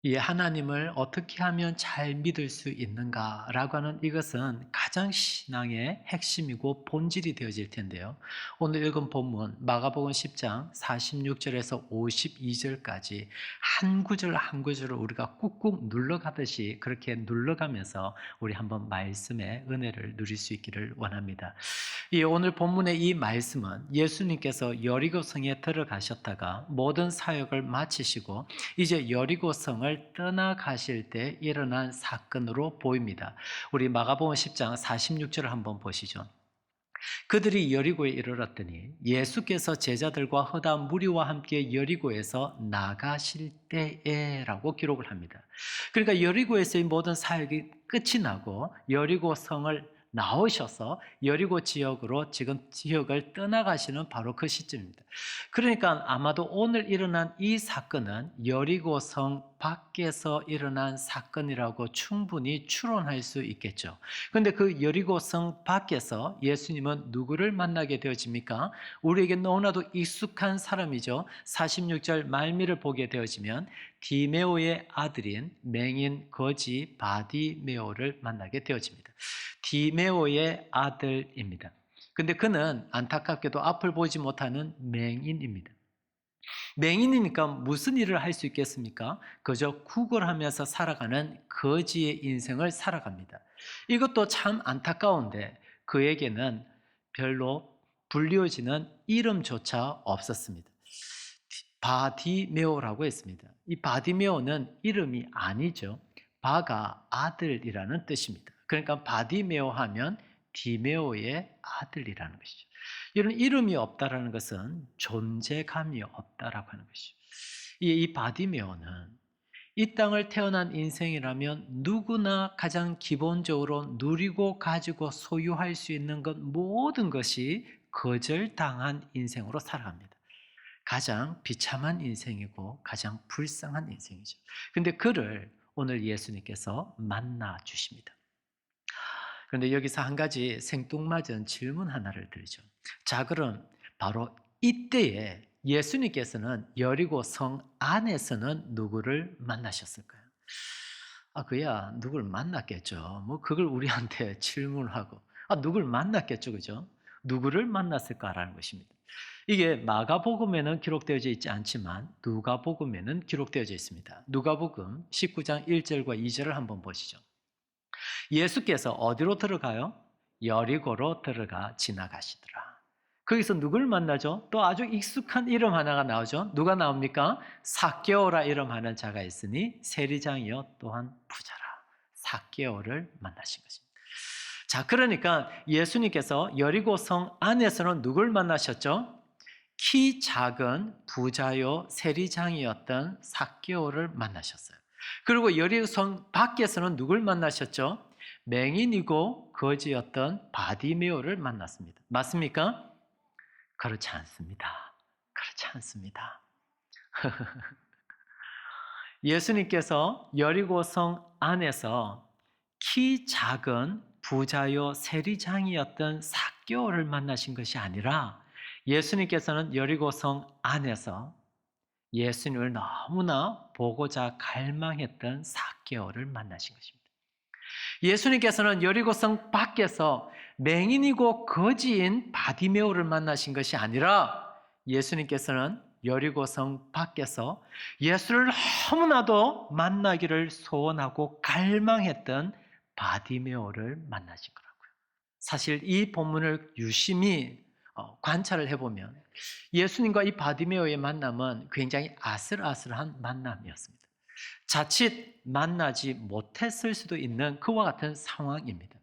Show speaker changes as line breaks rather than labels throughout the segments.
이 하나님을 어떻게 하면 잘 믿을 수 있는가라고 하는 이것은 가장 신앙의 핵심이고 본질이 되어질 텐데요. 오늘 읽은 본문 마가복음 10장 46절에서 52절까지 한 구절 한 구절을 우리가 꾹꾹 눌러가듯이 그렇게 눌러가면서 우리 한번 말씀의 은혜를 누릴 수 있기를 원합니다. 이 오늘 본문의 이 말씀은 예수님께서 여리고성에 들어가셨다가 모든 사역을 마치시고 이제 여리고성을 떠나가실 때 일어난 사건으로 보입니다. 우리 마가복음 10장 46절을 한번 보시죠. 그들이 여리고에 이르렀더니 예수께서 제자들과 허다 무리와 함께 여리고에서 나가실 때에라고 기록을 합니다. 그러니까 여리고에서의 모든 사역이 끝이 나고 여리고 성을 나오셔서 여리고 지역으로 지금 지역을 떠나가시는 바로 그 시점입니다. 그러니까 아마도 오늘 일어난 이 사건은 여리고 성 밖에서 일어난 사건이라고 충분히 추론할 수 있겠죠. 그런데 그 여리고 성 밖에서 예수님은 누구를 만나게 되어집니까? 우리에게 너무나도 익숙한 사람이죠. 46절 말미를 보게 되어지면 디메오의 아들인 맹인 거지 바디메오를 만나게 되어집니다. 디메오의 아들입니다. 근데 그는 안타깝게도 앞을 보지 못하는 맹인입니다. 맹인이니까 무슨 일을 할 수 있겠습니까? 그저 구걸하면서 살아가는 거지의 인생을 살아갑니다. 이것도 참 안타까운데 그에게는 별로 불리워지는 이름조차 없었습니다. 바디메오라고 했습니다. 이 바디메오는 이름이 아니죠. 바가 아들이라는 뜻입니다. 그러니까 바디메오 하면 디메오의 아들이라는 것이죠. 이런 이름이 없다라는 것은 존재감이 없다라고 하는 것이죠. 이 바디메오는 이 땅을 태어난 인생이라면 누구나 가장 기본적으로 누리고 가지고 소유할 수 있는 것 모든 것이 거절당한 인생으로 살아갑니다. 가장 비참한 인생이고 가장 불쌍한 인생이죠. 근데 그를 오늘 예수님께서 만나 주십니다. 그런데 여기서 한 가지 생뚱맞은 질문 하나를 드리죠. 자, 그럼 바로 이때에 예수님께서는 여리고 성 안에서는 누구를 만나셨을까요? 그야 누굴 만났겠죠. 뭐 그걸 우리한테 질문하고 누굴 만났겠죠, 그죠? 누구를 만났을까라는 것입니다. 이게 마가복음에는 기록되어져 있지 않지만 누가복음에는 기록되어져 있습니다. 누가복음 19장 1절과 2절을 한번 보시죠. 예수께서 어디로 들어가요? 여리고로 들어가 지나가시더라. 거기서 누굴 만나죠? 또 아주 익숙한 이름 하나가 나오죠. 누가 나옵니까? 삭개오라 이름하는 자가 있으니 세리장이요 또한 부자라. 삭개오를 만나신 것입니다. 자, 그러니까 예수님께서 여리고 성 안에서는 누굴 만나셨죠? 키 작은 부자요 세리장이었던 삭개오를 만나셨어요. 그리고 여리고 성 밖에서는 누굴 만나셨죠? 맹인이고 거지였던 바디메오를 만났습니다. 맞습니까? 그렇지 않습니다. 그렇지 않습니다. 예수님께서 여리고성 안에서 키 작은 부자요 세리장이었던 삭개오를 만나신 것이 아니라 예수님께서는 여리고성 안에서 예수님을 너무나 보고자 갈망했던 삭개오를 만나신 것입니다. 예수님께서는 여리고성 밖에서 맹인이고 거지인 바디메오를 만나신 것이 아니라 예수님께서는 여리고성 밖에서 예수를 너무나도 만나기를 소원하고 갈망했던 바디메오를 만나신 거라고요. 사실 이 본문을 유심히 관찰을 해보면 예수님과 이 바디메오의 만남은 굉장히 아슬아슬한 만남이었습니다. 자칫 만나지 못했을 수도 있는 그와 같은 상황입니다.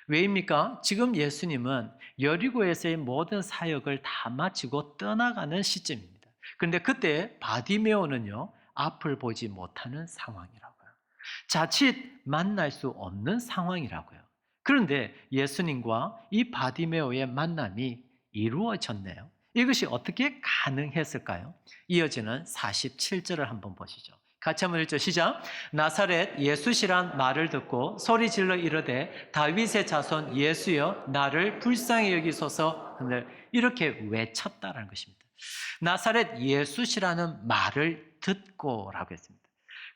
왜입니까? 지금 예수님은 여리고에서의 모든 사역을 다 마치고 떠나가는 시점입니다. 그런데 그때 바디메오는요, 앞을 보지 못하는 상황이라고요. 자칫 만날 수 없는 상황이라고요. 그런데 예수님과 이 바디메오의 만남이 이루어졌네요. 이것이 어떻게 가능했을까요? 이어지는 47절을 한번 보시죠. 같이 한번 읽죠. 시작. 나사렛 예수시란 말을 듣고 소리 질러 이르되 다윗의 자손 예수여 나를 불쌍히 여기소서 하늘 이렇게 외쳤다라는 것입니다. 나사렛 예수시라는 말을 듣고라고 했습니다.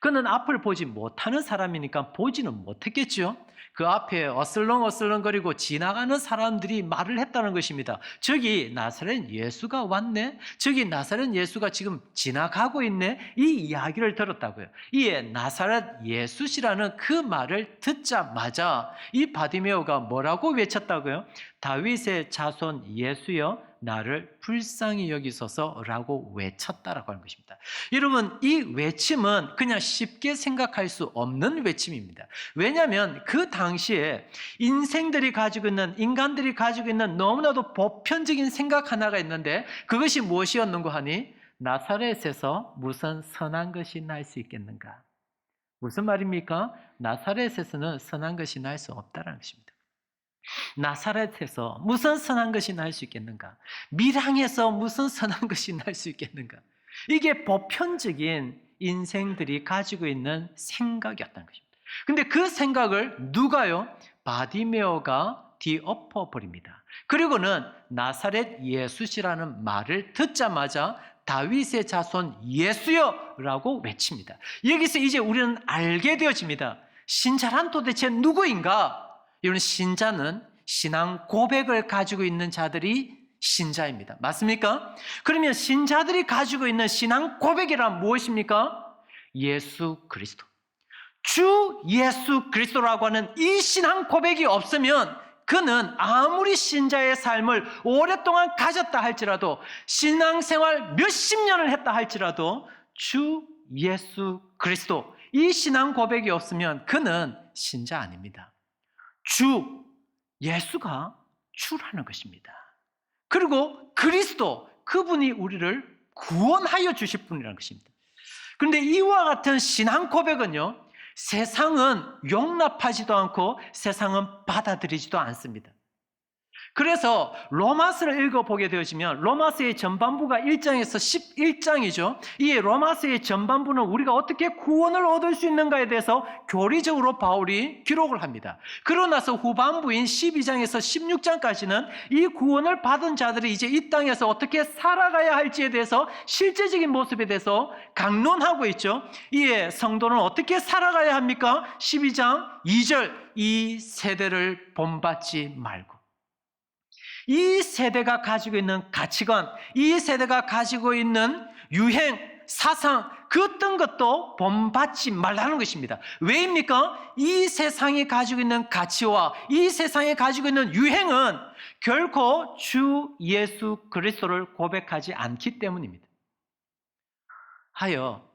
그는 앞을 보지 못하는 사람이니까 보지는 못했겠죠. 그 앞에 어슬렁어슬렁거리고 지나가는 사람들이 말을 했다는 것입니다. 저기 나사렛 예수가 왔네? 저기 나사렛 예수가 지금 지나가고 있네? 이 이야기를 들었다고요. 이에 나사렛 예수시라는 그 말을 듣자마자 이 바디메오가 뭐라고 외쳤다고요? 다윗의 자손 예수여 나를 불쌍히 여기소서라고 외쳤다라고 하는 것입니다. 여러분, 이 외침은 그냥 쉽게 생각할 수 없는 외침입니다. 왜냐하면 그 당시에 인생들이 가지고 있는, 인간들이 가지고 있는 너무나도 보편적인 생각 하나가 있는데 그것이 무엇이었는고 하니 나사렛에서 무슨 선한 것이 날 수 있겠는가? 무슨 말입니까? 나사렛에서는 선한 것이 날 수 없다는 것입니다. 나사렛에서 무슨 선한 것이 날 수 있겠는가? 밀항에서 무슨 선한 것이 날 수 있겠는가? 이게 보편적인 인생들이 가지고 있는 생각이었다는 것입니다. 근데 그 생각을 누가요? 바디메오가 뒤엎어 버립니다. 그리고는 나사렛 예수시라는 말을 듣자마자 다윗의 자손 예수여 라고 외칩니다. 여기서 이제 우리는 알게 되어집니다. 신자란 도대체 누구인가? 이런 신자는 신앙 고백을 가지고 있는 자들이 신자입니다. 맞습니까? 그러면 신자들이 가지고 있는 신앙 고백이란 무엇입니까? 예수 그리스도. 주 예수 그리스도라고 하는 이 신앙 고백이 없으면 그는 아무리 신자의 삶을 오랫동안 가졌다 할지라도 신앙생활 몇십 년을 했다 할지라도 주 예수 그리스도 이 신앙 고백이 없으면 그는 신자 아닙니다. 주 예수가 주라는 것입니다. 그리고 그리스도 그분이 우리를 구원하여 주실 분이라는 것입니다. 그런데 이와 같은 신앙 고백은요, 세상은 용납하지도 않고 세상은 받아들이지도 않습니다. 그래서 로마서를 읽어보게 되어지면 로마서의 전반부가 1장에서 11장이죠. 이 로마서의 전반부는 우리가 어떻게 구원을 얻을 수 있는가에 대해서 교리적으로 바울이 기록을 합니다. 그러고 나서 후반부인 12장에서 16장까지는 이 구원을 받은 자들이 이제 이 땅에서 어떻게 살아가야 할지에 대해서 실제적인 모습에 대해서 강론하고 있죠. 이에 성도는 어떻게 살아가야 합니까? 12장 2절 이 세대를 본받지 말고 이 세대가 가지고 있는 가치관, 이 세대가 가지고 있는 유행, 사상, 그 어떤 것도 본받지 말라는 것입니다. 왜입니까? 이 세상이 가지고 있는 가치와 이 세상이 가지고 있는 유행은 결코 주 예수 그리스도를 고백하지 않기 때문입니다. 하여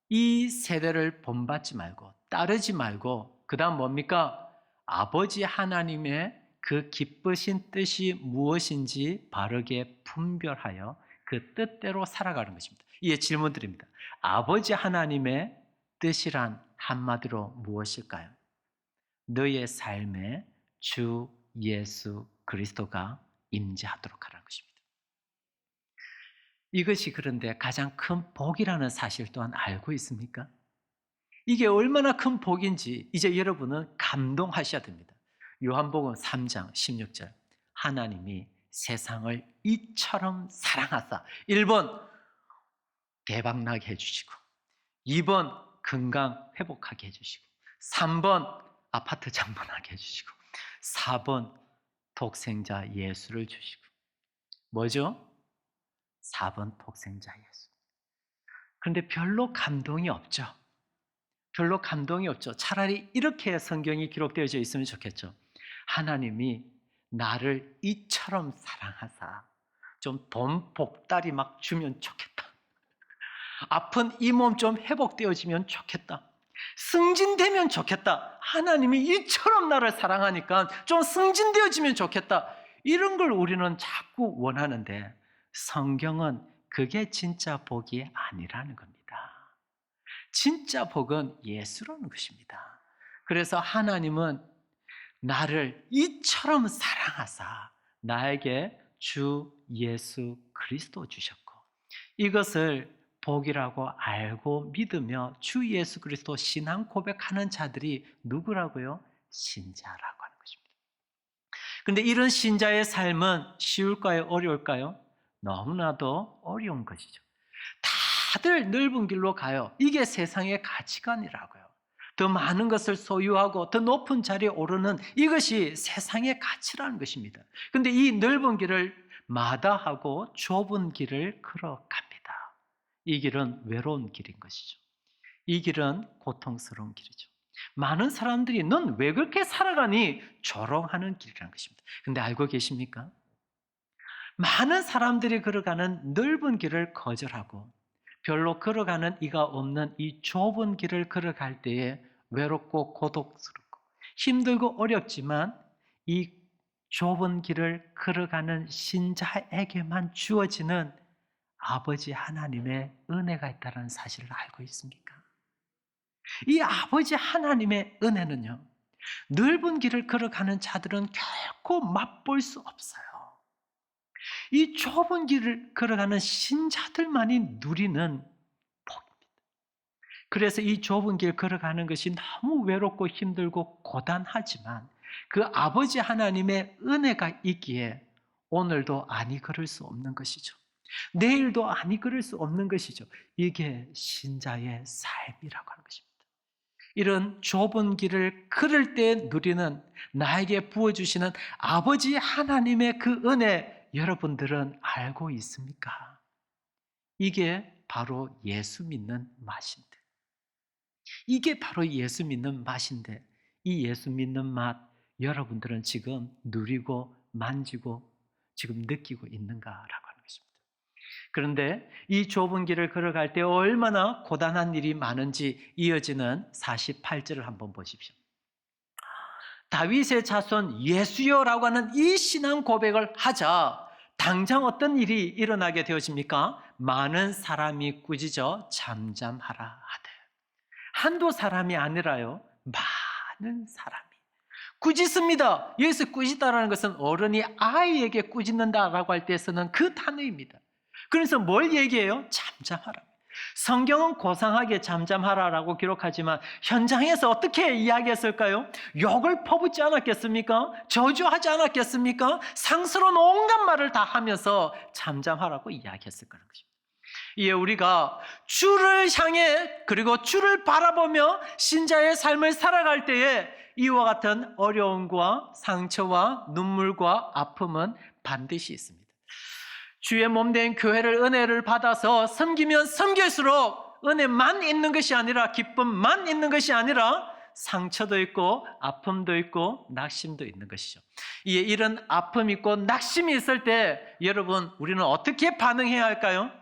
이 세대를 본받지 말고 따르지 말고 그 다음 뭡니까? 아버지 하나님의 그 기쁘신 뜻이 무엇인지 바르게 분별하여 그 뜻대로 살아가는 것입니다. 이에 질문 드립니다. 아버지 하나님의 뜻이란 한마디로 무엇일까요? 너의 삶에 주 예수 그리스도가 임재하도록 하라는 것입니다. 이것이 그런데 가장 큰 복이라는 사실 또한 알고 있습니까? 이게 얼마나 큰 복인지 이제 여러분은 감동하셔야 됩니다. 요한복음 3장 16절 하나님이 세상을 이처럼 사랑하사 1번 대박나게 해주시고 2번 건강 회복하게 해주시고 3번 아파트 장만하게 해주시고 4번 독생자 예수를 주시고 뭐죠? 4번 독생자 예수. 그런데 별로 감동이 없죠. 별로 감동이 없죠. 차라리 이렇게 성경이 기록되어져 있으면 좋겠죠. 하나님이 나를 이처럼 사랑하사 좀 돈 복달이 막 주면 좋겠다. 아픈 이 몸 좀 회복되어지면 좋겠다. 승진되면 좋겠다. 하나님이 이처럼 나를 사랑하니까 좀 승진되어지면 좋겠다. 이런 걸 우리는 자꾸 원하는데 성경은 그게 진짜 복이 아니라는 겁니다. 진짜 복은 예수라는 것입니다. 그래서 하나님은 나를 이처럼 사랑하사 나에게 주 예수 그리스도 주셨고 이것을 복이라고 알고 믿으며 주 예수 그리스도 신앙 고백하는 자들이 누구라고요? 신자라고 하는 것입니다. 그런데 이런 신자의 삶은 쉬울까요? 어려울까요? 너무나도 어려운 것이죠. 다 다들 넓은 길로 가요. 이게 세상의 가치관이라고요. 더 많은 것을 소유하고 더 높은 자리에 오르는 이것이 세상의 가치라는 것입니다. 그런데 이 넓은 길을 마다하고 좁은 길을 걸어갑니다. 이 길은 외로운 길인 것이죠. 이 길은 고통스러운 길이죠. 많은 사람들이 넌 왜 그렇게 살아가니? 조롱하는 길이라는 것입니다. 근데 알고 계십니까? 많은 사람들이 걸어가는 넓은 길을 거절하고 별로 걸어가는 이가 없는 이 좁은 길을 걸어갈 때에 외롭고 고독스럽고 힘들고 어렵지만 이 좁은 길을 걸어가는 신자에게만 주어지는 아버지 하나님의 은혜가 있다는 사실을 알고 있습니까? 이 아버지 하나님의 은혜는요, 넓은 길을 걸어가는 자들은 결코 맛볼 수 없어요. 이 좁은 길을 걸어가는 신자들만이 누리는 복입니다. 그래서 이 좁은 길 걸어가는 것이 너무 외롭고 힘들고 고단하지만 그 아버지 하나님의 은혜가 있기에 오늘도 아니 걸을 수 없는 것이죠. 내일도 아니 걸을 수 없는 것이죠. 이게 신자의 삶이라고 하는 것입니다. 이런 좁은 길을 걸을 때 누리는 나에게 부어주시는 아버지 하나님의 그 은혜 여러분들은 알고 있습니까? 이게 바로 예수 믿는 맛인데, 이게 바로 예수 믿는 맛인데 이 예수 믿는 맛 여러분들은 지금 누리고 만지고 지금 느끼고 있는가라고 하는 것입니다. 그런데 이 좁은 길을 걸어갈 때 얼마나 고단한 일이 많은지 이어지는 48절을 한번 보십시오. 다윗의 자손 예수여라고 하는 이 신앙 고백을 하자 당장 어떤 일이 일어나게 되어집니까? 많은 사람이 꾸짖어 잠잠하라 하되. 한두 사람이 아니라요, 많은 사람이 꾸짖습니다. 여기서 꾸짖다라는 것은 어른이 아이에게 꾸짖는다라고 할 때 쓰는 그 단어입니다. 그래서 뭘 얘기해요? 잠잠하라. 성경은 고상하게 잠잠하라라고 기록하지만 현장에서 어떻게 이야기했을까요? 욕을 퍼붓지 않았겠습니까? 저주하지 않았겠습니까? 상스러운 온갖 말을 다 하면서 잠잠하라고 이야기했을 거라는 것입니다. 이에 우리가 주를 향해 그리고 주를 바라보며 신자의 삶을 살아갈 때에 이와 같은 어려움과 상처와 눈물과 아픔은 반드시 있습니다. 주의 몸된 교회를 은혜를 받아서 섬기면 섬길수록 은혜만 있는 것이 아니라 기쁨만 있는 것이 아니라 상처도 있고 아픔도 있고 낙심도 있는 것이죠. 이에 이런 아픔이 있고 낙심이 있을 때 여러분 우리는 어떻게 반응해야 할까요?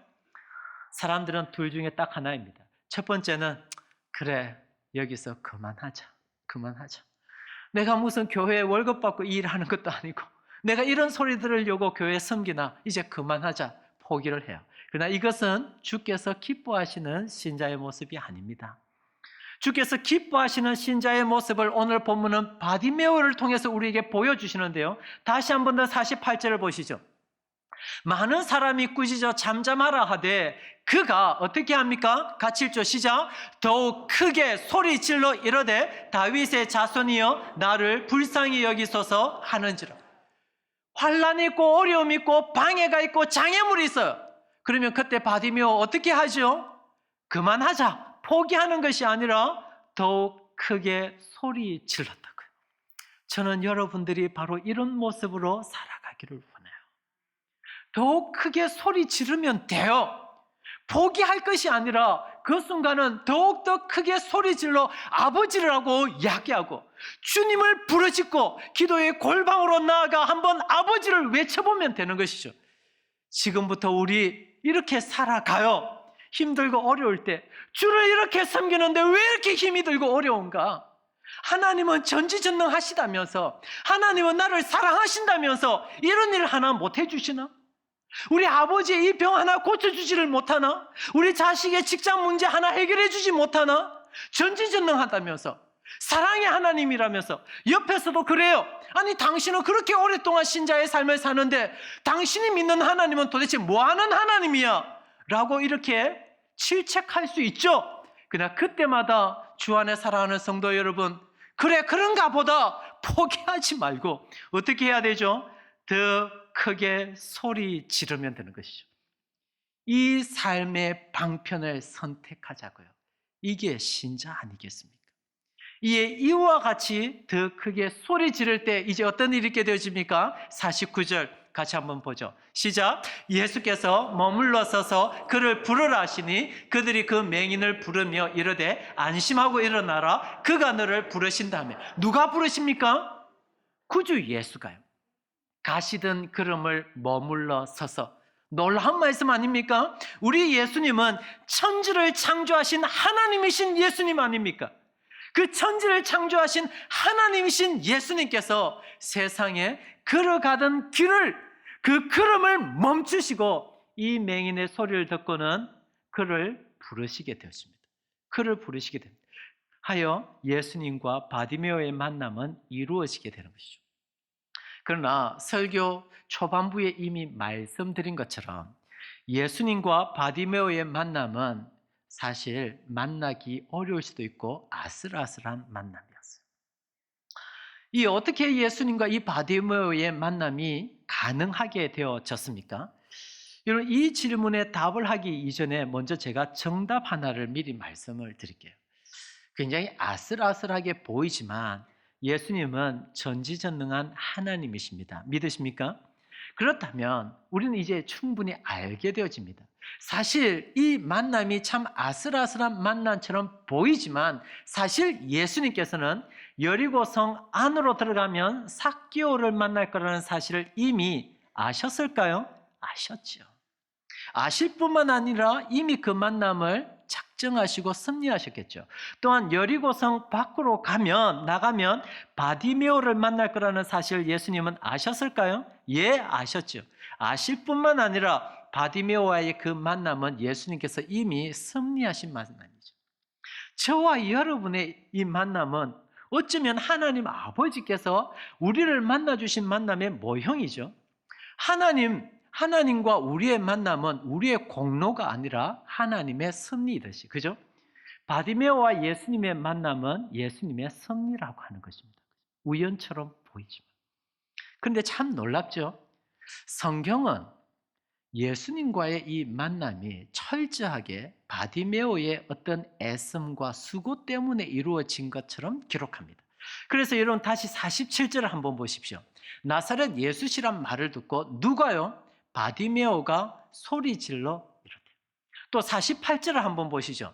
사람들은 둘 중에 딱 하나입니다. 첫 번째는 그래 여기서 그만하자. 내가 무슨 교회에 월급 받고 일하는 것도 아니고 내가 이런 소리 들으려고 교회에 섬기나 이제 그만하자 포기를 해요. 그러나 이것은 주께서 기뻐하시는 신자의 모습이 아닙니다. 주께서 기뻐하시는 신자의 모습을 오늘 본문은 바디메오를 통해서 우리에게 보여주시는데요. 다시 한 번 더 48절을 보시죠. 많은 사람이 꾸짖어 잠잠하라 하되 그가 어떻게 합니까? 같이 읽죠. 시작. 더욱 크게 소리질러 이르되 다윗의 자손이여 나를 불쌍히 여기소서 하는지라. 환난이 있고 어려움이 있고 방해가 있고 장애물이 있어요. 그러면 그때 바디메오 어떻게 하죠? 그만하자. 포기하는 것이 아니라 더욱 크게 소리 질렀다고요. 저는 여러분들이 바로 이런 모습으로 살아가기를 원해요. 더욱 크게 소리 지르면 돼요. 포기할 것이 아니라 그 순간은 더욱더 크게 소리질러 아버지를 하고 이야기하고 주님을 부르짖고 기도의 골방으로 나아가 한번 아버지를 외쳐보면 되는 것이죠. 지금부터 우리 이렇게 살아가요. 힘들고 어려울 때 주를 이렇게 섬기는데 왜 이렇게 힘이 들고 어려운가? 하나님은 전지전능하시다면서 하나님은 나를 사랑하신다면서 이런 일 하나 못 해주시나? 우리 아버지의 이 병 하나 고쳐주지를 못하나? 우리 자식의 직장 문제 하나 해결해주지 못하나? 전지전능하다면서 사랑의 하나님이라면서 옆에서도 그래요. 아니 당신은 그렇게 오랫동안 신자의 삶을 사는데 당신이 믿는 하나님은 도대체 뭐하는 하나님이야? 라고 이렇게 질책할 수 있죠. 그러나 그때마다 주 안에 사랑하는 성도 여러분, 그래 그런가 보다 포기하지 말고 어떻게 해야 되죠? 더 크게 소리 지르면 되는 것이죠. 이 삶의 방편을 선택하자고요. 이게 신자 아니겠습니까? 이와 같이 더 크게 소리 지를 때 이제 어떤 일이 있게 되어집니까? 49절 같이 한번 보죠. 시작. 예수께서 머물러 서서 그를 부르라 하시니 그들이 그 맹인을 부르며 이르되 안심하고 일어나라. 그가 너를 부르신다며. 누가 부르십니까? 구주 예수가요. 가시던 걸음을 머물러 서서. 놀라운 말씀 아닙니까? 우리 예수님은 천지를 창조하신 하나님이신 예수님 아닙니까? 그 천지를 창조하신 하나님이신 예수님께서 세상에 걸어가던 길을, 그 걸음을 멈추시고 이 맹인의 소리를 듣고는 그를 부르시게 되었습니다. 그를 부르시게 됩니다. 하여 예수님과 바디메오의 만남은 이루어지게 되는 것이죠. 그러나 설교 초반부에 이미 말씀드린 것처럼 예수님과 바디메오의 만남은 사실 만나기 어려울 수도 있고 아슬아슬한 만남이었어요. 어떻게 예수님과 이 바디메오의 만남이 가능하게 되어졌습니까? 여러분, 이 질문에 답을 하기 이전에 먼저 제가 정답 하나를 미리 말씀을 드릴게요. 굉장히 아슬아슬하게 보이지만 예수님은 전지전능한 하나님이십니다. 믿으십니까? 그렇다면 우리는 이제 충분히 알게 되어집니다. 사실 이 만남이 참 아슬아슬한 만남처럼 보이지만 사실 예수님께서는 여리고성 안으로 들어가면 삭개오를 만날 거라는 사실을 이미 아셨을까요? 아셨죠. 아실 뿐만 아니라 이미 그 만남을 작정하시고 섭리하셨겠죠. 또한 여리고성 밖으로 나가면 바디메오를 만날 거라는 사실을 예수님은 아셨을까요? 예, 아셨죠. 아실 뿐만 아니라 바디메오와의 그 만남은 예수님께서 이미 섭리하신 만남이죠. 저와 여러분의 이 만남은 어쩌면 하나님 아버지께서 우리를 만나주신 만남의 모형이죠. 하나님과 우리의 만남은 우리의 공로가 아니라 하나님의 섭리이듯이, 그죠? 바디메오와 예수님의 만남은 예수님의 섭리라고 하는 것입니다. 우연처럼 보이지만. 그런데 참 놀랍죠? 성경은 예수님과의 이 만남이 철저하게 바디메오의 어떤 애씀과 수고 때문에 이루어진 것처럼 기록합니다. 그래서 여러분 다시 47절을 한번 보십시오. 나사렛 예수시란 말을 듣고 누가요? 바디메오가 소리질러 이렇대요. 또 48절을 한번 보시죠.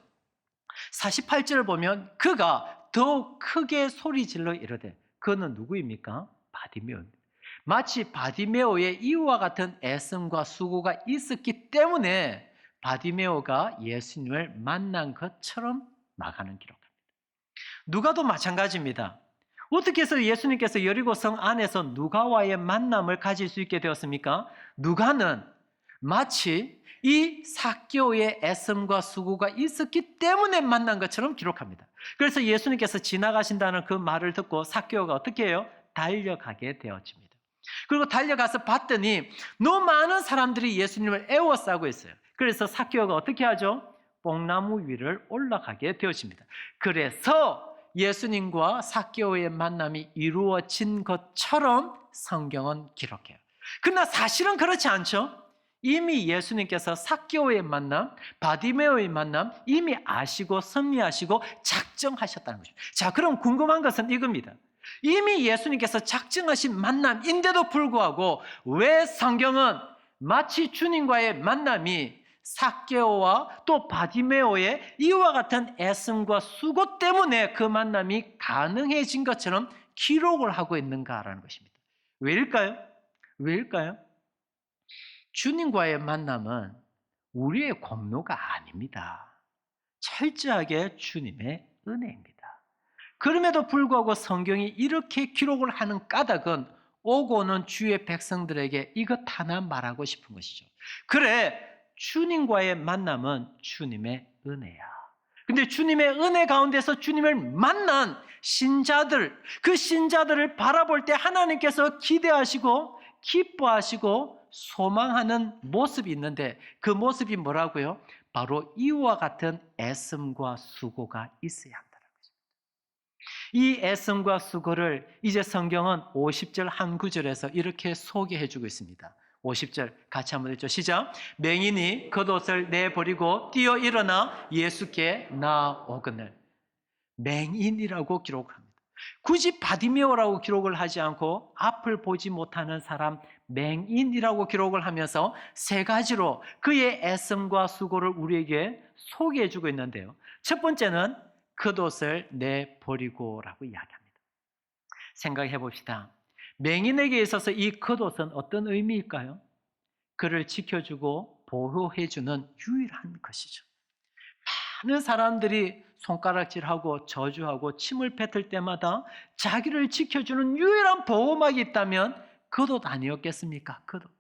48절을 보면 그가 더욱 크게 소리질러 이르되 그는 누구입니까? 바디메오입니다. 마치 바디메오의 이와 같은 애씀과 수고가 있었기 때문에 바디메오가 예수님을 만난 것처럼 나가는 기록입니다. 누가도 마찬가지입니다. 어떻게 해서 예수님께서 여리고성 안에서 누가와의 만남을 가질 수 있게 되었습니까? 누가는 마치 이 삭개오의 애씀과 수고가 있었기 때문에 만난 것처럼 기록합니다. 그래서 예수님께서 지나가신다는 그 말을 듣고 삭개오가 어떻게 해요? 달려가게 되어집니다. 그리고 달려가서 봤더니 너무 많은 사람들이 예수님을 애워싸고 있어요. 그래서 삭개오가 어떻게 하죠? 뽕나무 위를 올라가게 되어집니다. 그래서 예수님과 삭개오의 만남이 이루어진 것처럼 성경은 기록해요. 그러나 사실은 그렇지 않죠? 이미 예수님께서 삭개오의 만남, 바디메오의 만남 이미 아시고 섭리하시고 작정하셨다는 거죠. 자, 그럼 궁금한 것은 이겁니다. 이미 예수님께서 작정하신 만남인데도 불구하고 왜 성경은 마치 주님과의 만남이 삭개오와 또 바디메오의 이와 같은 애씀과 수고 때문에 그 만남이 가능해진 것처럼 기록을 하고 있는가라는 것입니다. 왜일까요? 왜일까요? 주님과의 만남은 우리의 공로가 아닙니다. 철저하게 주님의 은혜입니다. 그럼에도 불구하고 성경이 이렇게 기록을 하는 까닭은 오고 오는 주의 백성들에게 이것 하나 말하고 싶은 것이죠. 그래, 주님과의 만남은 주님의 은혜야. 근데 주님의 은혜 가운데서 주님을 만난 신자들, 그 신자들을 바라볼 때 하나님께서 기대하시고 기뻐하시고 소망하는 모습이 있는데 그 모습이 뭐라고요? 바로 이와 같은 애씀과 수고가 있어야 한다는 거죠. 이 애씀과 수고를 이제 성경은 50절 한 구절에서 이렇게 소개해 주고 있습니다. 50절 같이 한번 읽죠. 시작. 맹인이 겉옷을 내버리고 뛰어 일어나 예수께 나오거늘. 맹인이라고 기록을 합니다. 굳이 바디메오라고 기록을 하지 않고 앞을 보지 못하는 사람 맹인이라고 기록을 하면서 세 가지로 그의 애씀과 수고를 우리에게 소개해 주고 있는데요. 첫 번째는 겉옷을 내버리고라고 이야기합니다. 생각해 봅시다. 맹인에게 있어서 이 겉옷은 어떤 의미일까요? 그를 지켜주고 보호해주는 유일한 것이죠. 많은 사람들이 손가락질하고 저주하고 침을 뱉을 때마다 자기를 지켜주는 유일한 보호막이 있다면 겉옷 아니었겠습니까? 겉옷.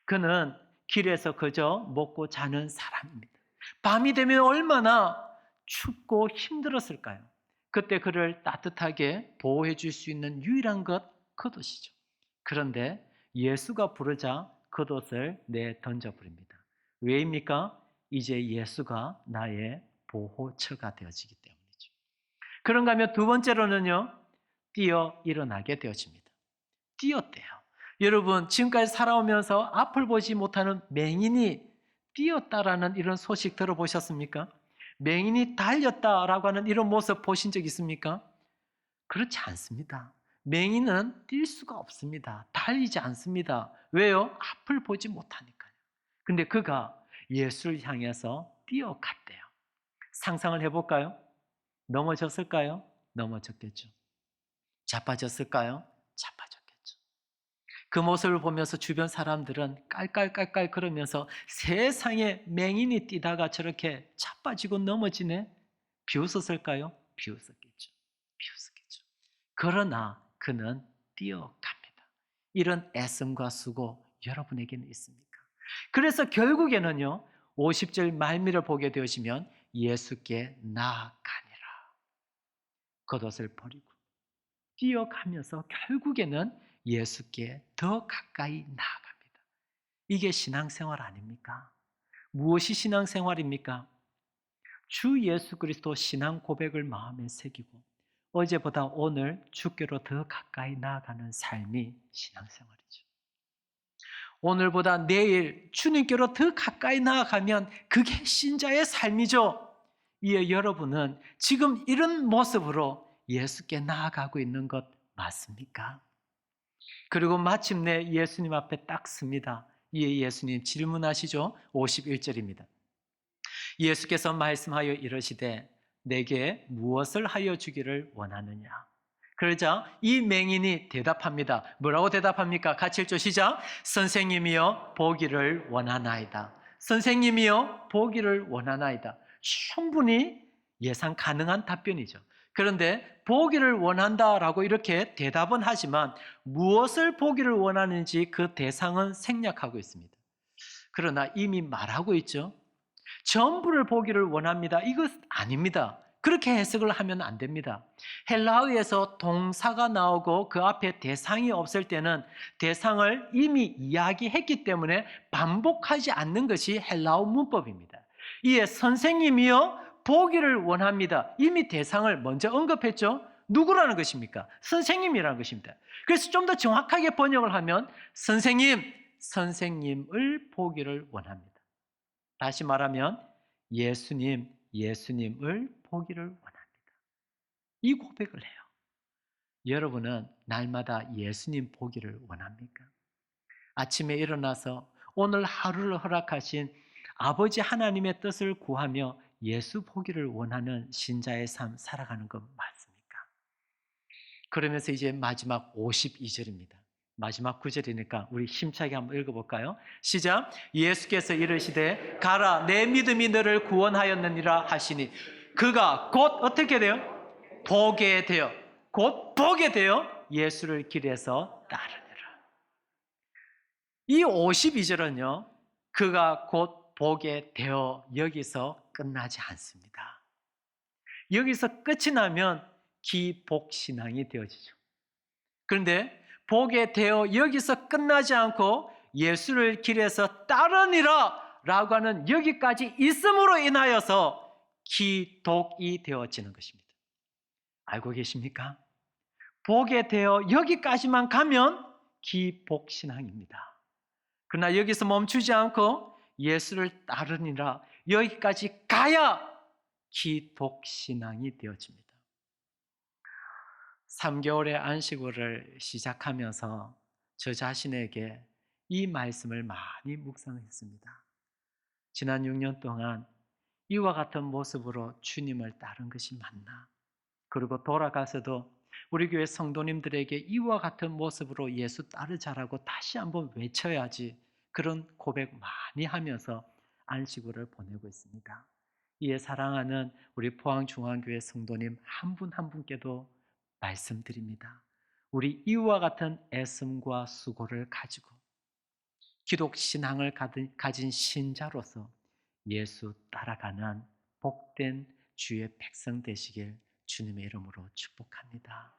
그는 길에서 그저 먹고 자는 사람입니다. 밤이 되면 얼마나 춥고 힘들었을까요? 그때 그를 따뜻하게 보호해 줄 수 있는 유일한 것 겉옷이죠. 그런데 예수가 부르자 겉옷을 내던져 버립니다. 왜입니까? 이제 예수가 나의 보호처가 되어지기 때문이죠. 그런가 하면 두 번째로는요, 뛰어 일어나게 되어집니다. 뛰었대요. 여러분, 지금까지 살아오면서 앞을 보지 못하는 맹인이 뛰었다라는 이런 소식 들어보셨습니까? 맹인이 달렸다라고 하는 이런 모습 보신 적 있습니까? 그렇지 않습니다. 맹인은 뛸 수가 없습니다. 달리지 않습니다. 왜요? 앞을 보지 못하니까요. 근데 그가 예수를 향해서 뛰어갔대요. 상상을 해볼까요? 넘어졌을까요? 넘어졌겠죠. 자빠졌을까요? 자빠졌겠죠. 그 모습을 보면서 주변 사람들은 깔깔깔깔 그러면서 세상에 맹인이 뛰다가 저렇게 자빠지고 넘어지네? 비웃었을까요? 비웃었겠죠. 비웃었겠죠. 그러나 그는 뛰어갑니다. 이런 애씀과 수고 여러분에게는 있습니까? 그래서 결국에는요, 50절 말미를 보게 되시면 예수께 나아가니라. 겉옷을 버리고 뛰어가면서 결국에는 예수께 더 가까이 나아갑니다. 이게 신앙생활 아닙니까? 무엇이 신앙생활입니까? 주 예수 그리스도 신앙 고백을 마음에 새기고 어제보다 오늘 주께로 더 가까이 나아가는 삶이 신앙생활이죠. 오늘보다 내일 주님께로 더 가까이 나아가면 그게 신자의 삶이죠. 이에 여러분은 지금 이런 모습으로 예수께 나아가고 있는 것 맞습니까? 그리고 마침내 예수님 앞에 딱 섭니다. 이에 예수님 질문하시죠. 51절입니다. 예수께서 말씀하여 이르시되 내게 무엇을 하여 주기를 원하느냐? 그러자 이 맹인이 대답합니다. 뭐라고 대답합니까? 같이 읽죠. 시작. 선생님이여 보기를 원하나이다. 선생님이여 보기를 원하나이다. 충분히 예상 가능한 답변이죠. 그런데 보기를 원한다라고 이렇게 대답은 하지만 무엇을 보기를 원하는지 그 대상은 생략하고 있습니다. 그러나 이미 말하고 있죠. 전부를 보기를 원합니다. 이것 아닙니다. 그렇게 해석을 하면 안 됩니다. 헬라어에서 동사가 나오고 그 앞에 대상이 없을 때는 대상을 이미 이야기했기 때문에 반복하지 않는 것이 헬라어 문법입니다. 이에 선생님이여 보기를 원합니다. 이미 대상을 먼저 언급했죠. 누구라는 것입니까? 선생님이라는 것입니다. 그래서 좀 더 정확하게 번역을 하면 선생님, 선생님을 보기를 원합니다. 다시 말하면 예수님, 예수님을 보기를 원합니다. 이 고백을 해요. 여러분은 날마다 예수님 보기를 원합니까? 아침에 일어나서 오늘 하루를 허락하신 아버지 하나님의 뜻을 구하며 예수 보기를 원하는 신자의 삶 살아가는 것 맞습니까? 그러면서 이제 마지막 52절입니다. 마지막 9절이니까 우리 힘차게 한번 읽어볼까요? 시작. 예수께서 이르시되 가라 내 믿음이 너를 구원하였느니라 하시니 그가 곧 어떻게 돼요? 보게 되어 곧 보게 되어 예수를 길에서 따르니라. 이 52절은요. 그가 곧 보게 되어 여기서 끝나지 않습니다. 여기서 끝이 나면 기복신앙이 되어지죠. 그런데 보게 되어 여기서 끝나지 않고 예수를 길에서 따르니라 라고 하는 여기까지 있음으로 인하여서 기독이 되어지는 것입니다. 알고 계십니까? 보게 되어 여기까지만 가면 기복신앙입니다. 그러나 여기서 멈추지 않고 예수를 따르니라 여기까지 가야 기독신앙이 되어집니다. 3개월의 안식일을 시작하면서 저 자신에게 이 말씀을 많이 묵상했습니다. 지난 6년 동안 이와 같은 모습으로 주님을 따른 것이 맞나? 그리고 돌아가서도 우리 교회 성도님들에게 이와 같은 모습으로 예수 따르자라고 다시 한번 외쳐야지, 그런 고백 많이 하면서 안식일을 보내고 있습니다. 이에 사랑하는 우리 포항중앙교회 성도님 한 분 한 분께도 말씀드립니다. 우리 이와 같은 애씀과 수고를 가지고 기독 신앙을 가진 신자로서 예수 따라가는 복된 주의 백성 되시길 주님의 이름으로 축복합니다.